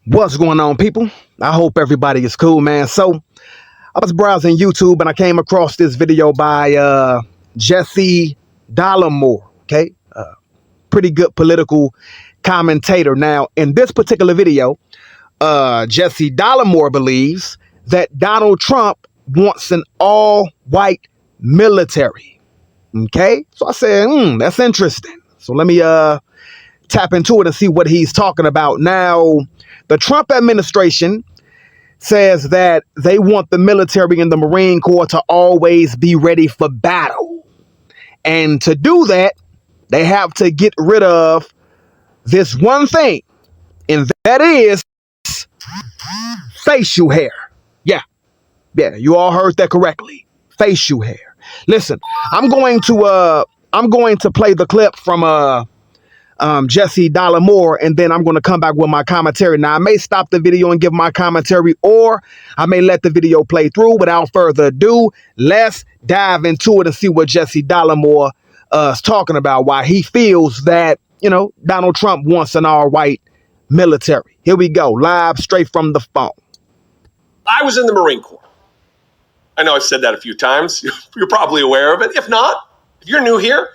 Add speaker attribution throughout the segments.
Speaker 1: What's going on, people? I hope everybody is cool, man. So I was browsing YouTube and I came across this video by Jesse Dollemore. Okay, pretty good political commentator. Now, in this particular video, Jesse Dollemore believes that Donald Trump wants an all-white military. Okay, so I said, that's interesting. So let me tap into it and see what he's talking about. Now, the Trump administration says that they want the military and the Marine Corps to always be ready for battle. And to do that, they have to get rid of this one thing, and that is facial hair. Yeah, you all heard that correctly. Facial hair. Listen, I'm going to play the clip from Jesse Dollemore, and then I'm going to come back with my commentary. Now, I may stop the video and give my commentary, or I may let the video play through. Without further ado, let's dive into it and see what Jesse Dollemore is talking about, why he feels that, Donald Trump wants an all-white military. Here we go, live straight from the phone.
Speaker 2: I was in the Marine Corps. I know I've said that a few times. You're probably aware of it. If not, if you're new here,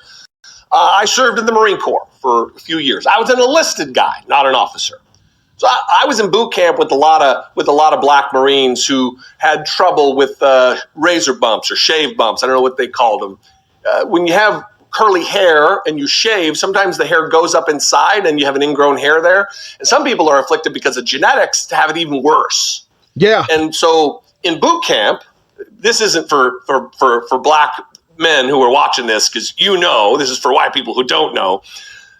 Speaker 2: I served in the Marine Corps for a few years. I was an enlisted guy, not an officer. So I was in boot camp with a lot of black Marines who had trouble with razor bumps or shave bumps. I don't know what they called them. When you have curly hair and you shave, sometimes the hair goes up inside and you have an ingrown hair there. And some people are afflicted because of genetics to have it even worse.
Speaker 1: Yeah.
Speaker 2: And so in boot camp, this isn't for black men who are watching this, because this is for white people who don't know,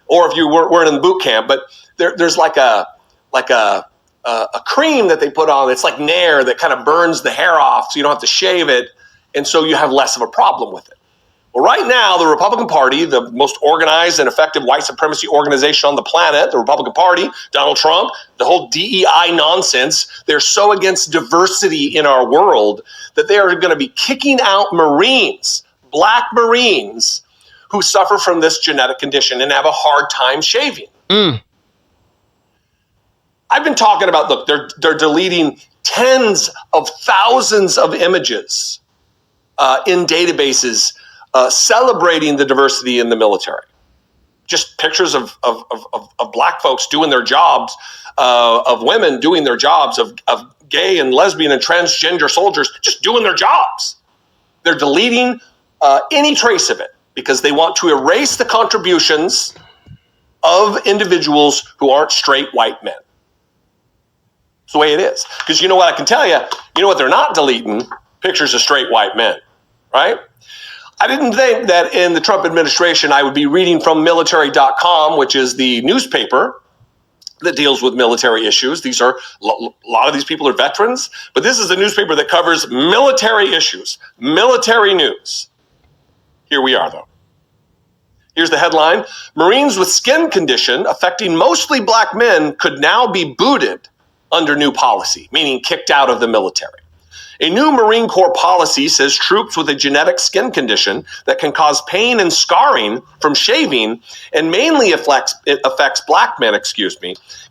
Speaker 2: or if you weren't in the boot camp. But there's like a cream that they put on. It's like Nair that kind of burns the hair off, so you don't have to shave it, and so you have less of a problem with it. Well, right now, the Republican Party, the most organized and effective white supremacy organization on the planet, the Republican Party, Donald Trump, the whole DEI nonsense, they're so against diversity in our world that they are going to be kicking out Marines, black Marines, who suffer from this genetic condition and have a hard time shaving. I've been talking about, look, they're deleting tens of thousands of images in databases celebrating the diversity in the military. Just pictures of black folks doing their jobs, of women doing their jobs, of gay and lesbian and transgender soldiers just doing their jobs. They're deleting any trace of it because they want to erase the contributions of individuals who aren't straight white men. It's the way it is. Because you know what I can tell you? You know what they're not deleting? Pictures of straight white men, right? I didn't think that in the Trump administration I would be reading from military.com, which is the newspaper that deals with military issues. These are a lot of these people are veterans, but this is a newspaper that covers military issues, military news. Here we are, though. Here's the headline: Marines with skin condition affecting mostly black men could now be booted under new policy, meaning kicked out of the military. A new Marine Corps policy says troops with a genetic skin condition that can cause pain and scarring from shaving, and mainly affects black men,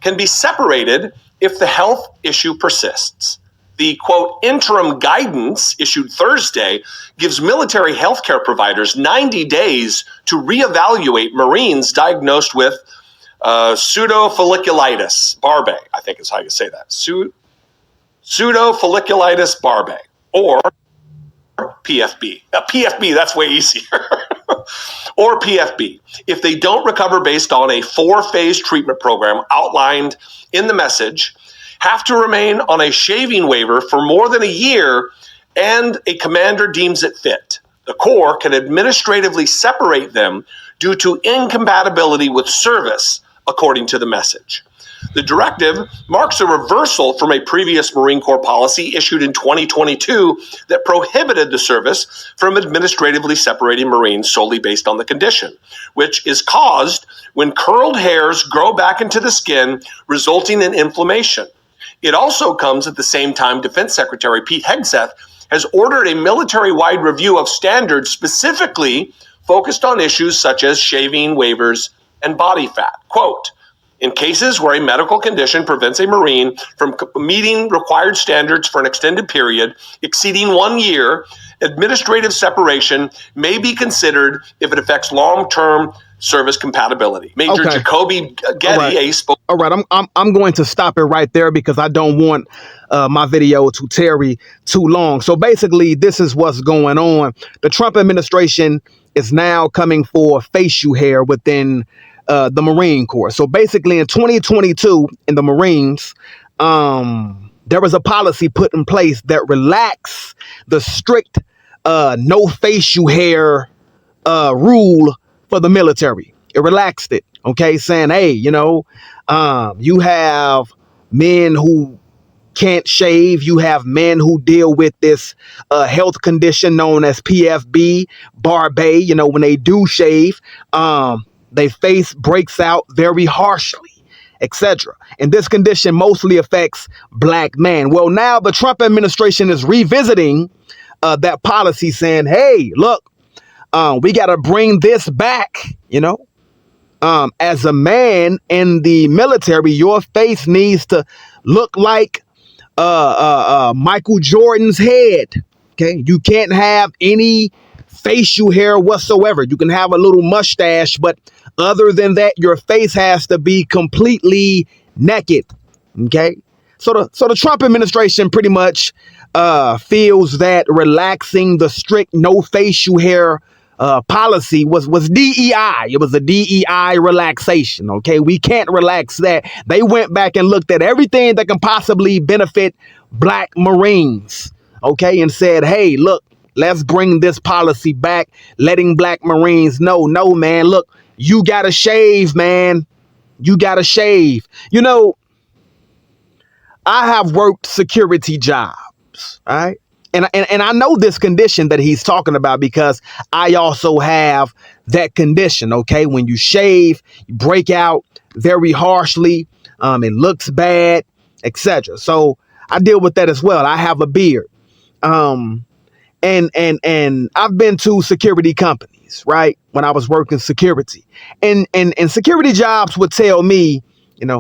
Speaker 2: can be separated if the health issue persists. The, quote, interim guidance issued Thursday gives military healthcare providers 90 days to reevaluate Marines diagnosed with pseudofolliculitis barbae, I think is how you say that. Pseudofolliculitis barbae, or PFB. Now, PFB, that's way easier. Or PFB. If they don't recover based on a 4-phase treatment program outlined in the message, have to remain on a shaving waiver for more than a year, and a commander deems it fit. The Corps can administratively separate them due to incompatibility with service, according to the message. The directive marks a reversal from a previous Marine Corps policy issued in 2022 that prohibited the service from administratively separating Marines solely based on the condition, which is caused when curled hairs grow back into the skin, resulting in inflammation. It also comes at the same time Defense Secretary Pete Hegseth has ordered a military-wide review of standards specifically focused on issues such as shaving waivers and body fat. Quote, In cases where a medical condition prevents a Marine from meeting required standards for an extended period exceeding 1 year, administrative separation may be considered if it affects long-term service compatibility. Major
Speaker 1: Okay.
Speaker 2: Jacoby Getty, a spokesman.
Speaker 1: All right, I'm going to stop it right there because I don't want my video to tarry too long. So basically, this is what's going on. The Trump administration is now coming for facial hair within the Marine Corps. So basically, in 2022, in the Marines, there was a policy put in place that relaxed the strict no facial hair rule for the military. It relaxed it, okay, saying, hey, you have men who can't shave. You have men who deal with this health condition known as PFB, Barbe. When they do shave, their face breaks out very harshly, etc. And this condition mostly affects black men. Well, now the Trump administration is revisiting that policy, saying, hey, look, we got to bring this back, as a man in the military, your face needs to look like Michael Jordan's head. Okay. You can't have any facial hair whatsoever. You can have a little mustache, but other than that, your face has to be completely naked. Okay. So the Trump administration pretty much feels that relaxing the strict no facial hair policy was DEI. It was a DEI relaxation. Okay, we can't relax that. They went back and looked at everything that can possibly benefit black Marines. Okay, and said, hey, look, let's bring this policy back, letting black Marines know, no, man, look, you gotta shave, man. You gotta shave. I have worked security jobs, all right? And I know this condition that he's talking about because I also have that condition, okay? When you shave, you break out very harshly, it looks bad, etc. So I deal with that as well. I have a beard. And I've been to security companies, right? When I was working security. And security jobs would tell me,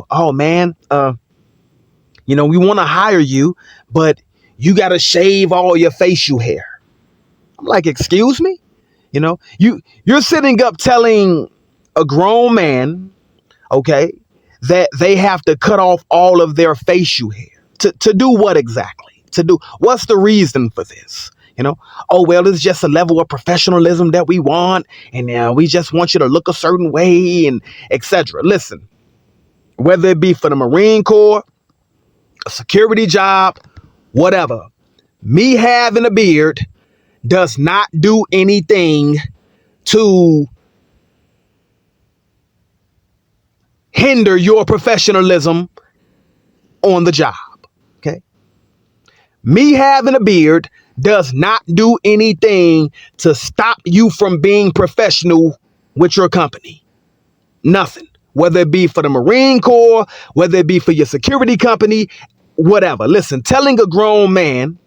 Speaker 1: oh man, we want to hire you, but you got to shave all your facial hair. I'm like, excuse me? You're sitting up telling a grown man, okay, that they have to cut off all of their facial hair. To do what exactly? What's the reason for this? Oh, well, it's just a level of professionalism that we want. And we just want you to look a certain way and etc. Listen, whether it be for the Marine Corps, a security job, whatever, me having a beard does not do anything to hinder your professionalism on the job. Okay. Me having a beard does not do anything to stop you from being professional with your company. Nothing. Whether it be for the Marine Corps, whether it be for your security company, whatever. Listen, telling a grown man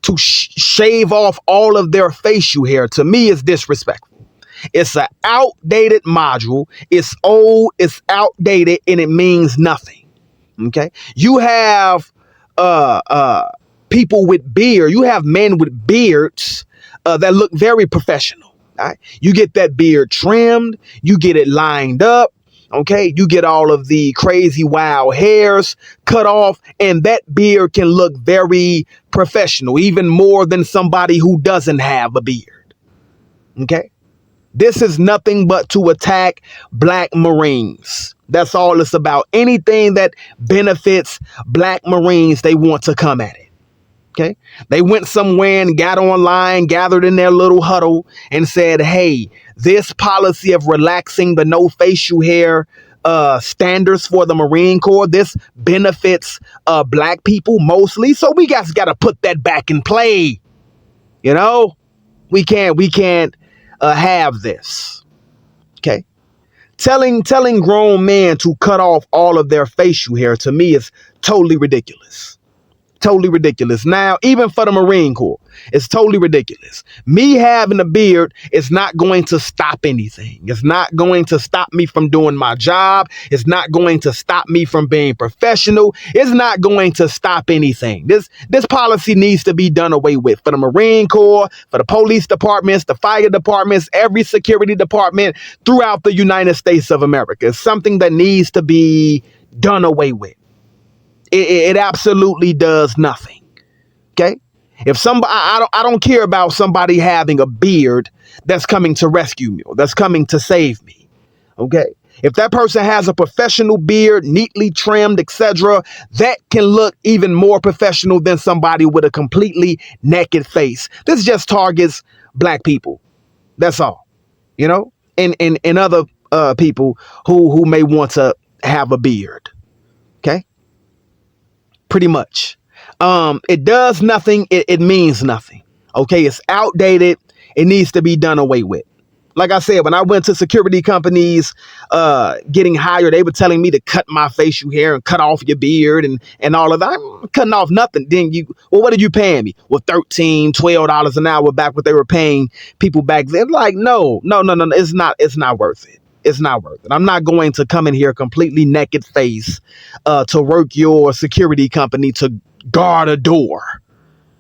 Speaker 1: to shave off all of their facial hair, to me, is disrespectful. It's an outdated module. It's old, it's outdated, and it means nothing. Okay? You have people with beard. You have men with beards that look very professional. Right? You get that beard trimmed. You get it lined up. Okay, you get all of the crazy wild hairs cut off, and that beard can look very professional, even more than somebody who doesn't have a beard. Okay, this is nothing but to attack black Marines. That's all it's about. Anything that benefits black Marines, they want to come at it. Okay, they went somewhere and got online, gathered in their little huddle and said, hey, this policy of relaxing the no facial hair standards for the Marine Corps, this benefits black people mostly. So we got to put that back in play. We can't have this. Okay. Telling grown men to cut off all of their facial hair, to me, is totally ridiculous. Totally ridiculous. Now, even for the Marine Corps, it's totally ridiculous. Me having a beard is not going to stop anything. It's not going to stop me from doing my job. It's not going to stop me from being professional. It's not going to stop anything. This policy needs to be done away with for the Marine Corps, for the police departments, the fire departments, every security department throughout the United States of America. It's something that needs to be done away with. It absolutely does nothing. Okay. If somebody, I don't care about somebody having a beard that's coming to rescue me, or that's coming to save me. Okay. If that person has a professional beard, neatly trimmed, etc., that can look even more professional than somebody with a completely naked face. This just targets black people. That's all, you know, and other people who may want to have a beard. Okay. Pretty much. It does nothing. It means nothing. Okay. It's outdated. It needs to be done away with. Like I said, when I went to security companies, getting hired, they were telling me to cut my facial hair and cut off your beard and all of that. I'm cutting off nothing. Then what are you paying me? Well, $13, $12 an hour back what they were paying people back then. Like, no. It's not worth it. It's not worth it. I'm not going to come in here completely naked face to work your security company to guard a door.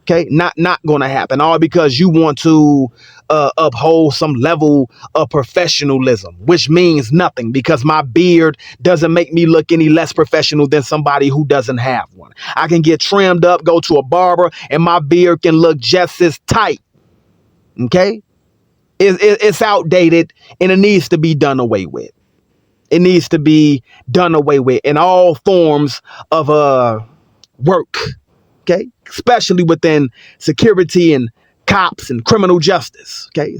Speaker 1: Okay, not going to happen. All because you want to uphold some level of professionalism, which means nothing because my beard doesn't make me look any less professional than somebody who doesn't have one. I can get trimmed up, go to a barber, and my beard can look just as tight. Okay, it's outdated and it needs to be done away with. It needs to be done away with in all forms of work. Okay, especially within security and cops and criminal justice. Okay,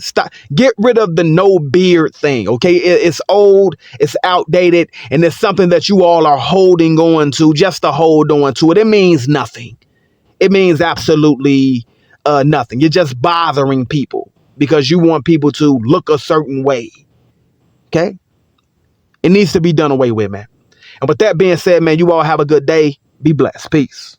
Speaker 1: get rid of the no beard thing. Okay, it's old, it's outdated, and it's something that you all are holding on to just to hold on to it. It means nothing. It means absolutely nothing. You're just bothering people because you want people to look a certain way. Okay, it needs to be done away with, man. And with that being said, man, you all have a good day. Be blessed. Peace.